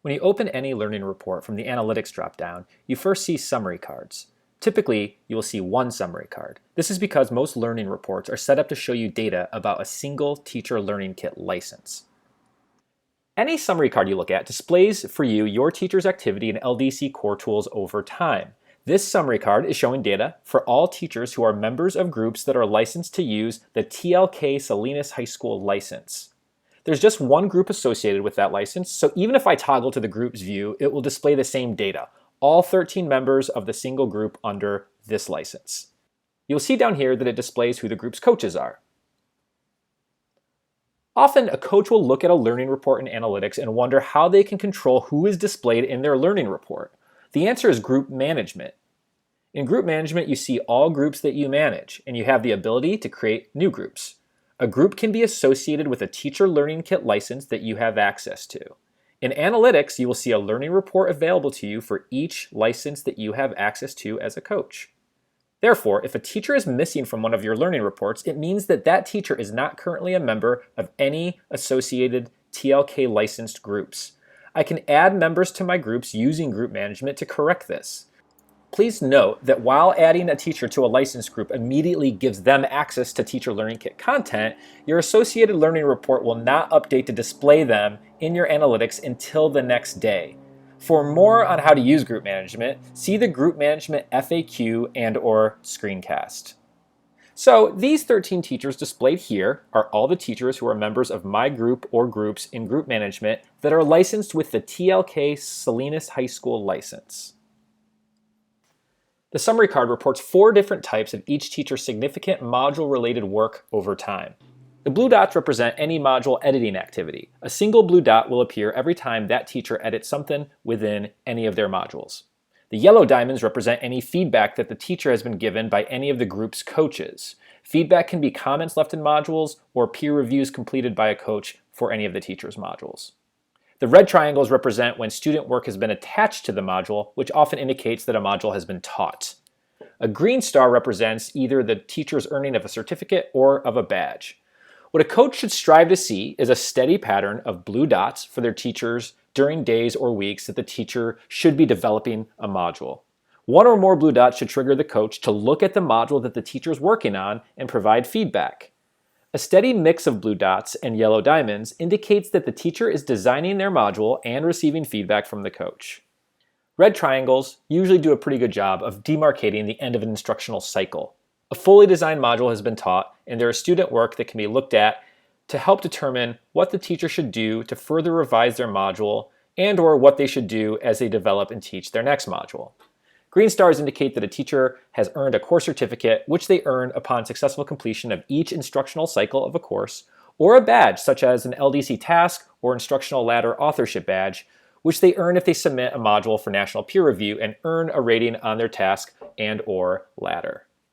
When you open any learning report from the Analytics dropdown, you first see summary cards. Typically, you will see one summary card. This is because most learning reports are set up to show you data about a single Teacher Learning Kit license. Any summary card you look at displays for you your teacher's activity in LDC core tools over time. This summary card is showing data for all teachers who are members of groups that are licensed to use the TLK Salinas High School license. There's just one group associated with that license, so even if I toggle to the groups view, it will display the same data, all 13 members of the single group under this license. You'll see down here that it displays who the group's coaches are. Often, a coach will look at a learning report in Analytics and wonder how they can control who is displayed in their learning report. The answer is group management. In group management, you see all groups that you manage, and you have the ability to create new groups. A group can be associated with a Teacher Learning Kit license that you have access to. In Analytics, you will see a learning report available to you for each license that you have access to as a coach. Therefore, if a teacher is missing from one of your learning reports, it means that that teacher is not currently a member of any associated TLK licensed groups. I can add members to my groups using group management to correct this. Please note that while adding a teacher to a licensed group immediately gives them access to Teacher Learning Kit content, your associated learning report will not update to display them in your Analytics until the next day. For more on how to use group management, see the Group Management FAQ and/or screencast. So these 13 teachers displayed here are all the teachers who are members of my group or groups in group management that are licensed with the TLK Salinas High School license. The summary card reports 4 different types of each teacher's significant module-related work over time. The blue dots represent any module editing activity. A single blue dot will appear every time that teacher edits something within any of their modules. The yellow diamonds represent any feedback that the teacher has been given by any of the group's coaches. Feedback can be comments left in modules or peer reviews completed by a coach for any of the teacher's modules. The red triangles represent when student work has been attached to the module, which often indicates that a module has been taught. A green star represents either the teacher's earning of a certificate or of a badge. What a coach should strive to see is a steady pattern of blue dots for their teachers during days or weeks that the teacher should be developing a module. One or more blue dots should trigger the coach to look at the module that the teacher is working on and provide feedback. A steady mix of blue dots and yellow diamonds indicates that the teacher is designing their module and receiving feedback from the coach. Red triangles usually do a pretty good job of demarcating the end of an instructional cycle. A fully designed module has been taught, and there is student work that can be looked at to help determine what the teacher should do to further revise their module and/or what they should do as they develop and teach their next module. Green stars indicate that a teacher has earned a course certificate, which they earn upon successful completion of each instructional cycle of a course, or a badge, such as an LDC task or instructional ladder authorship badge, which they earn if they submit a module for national peer review and earn a rating on their task and/or ladder.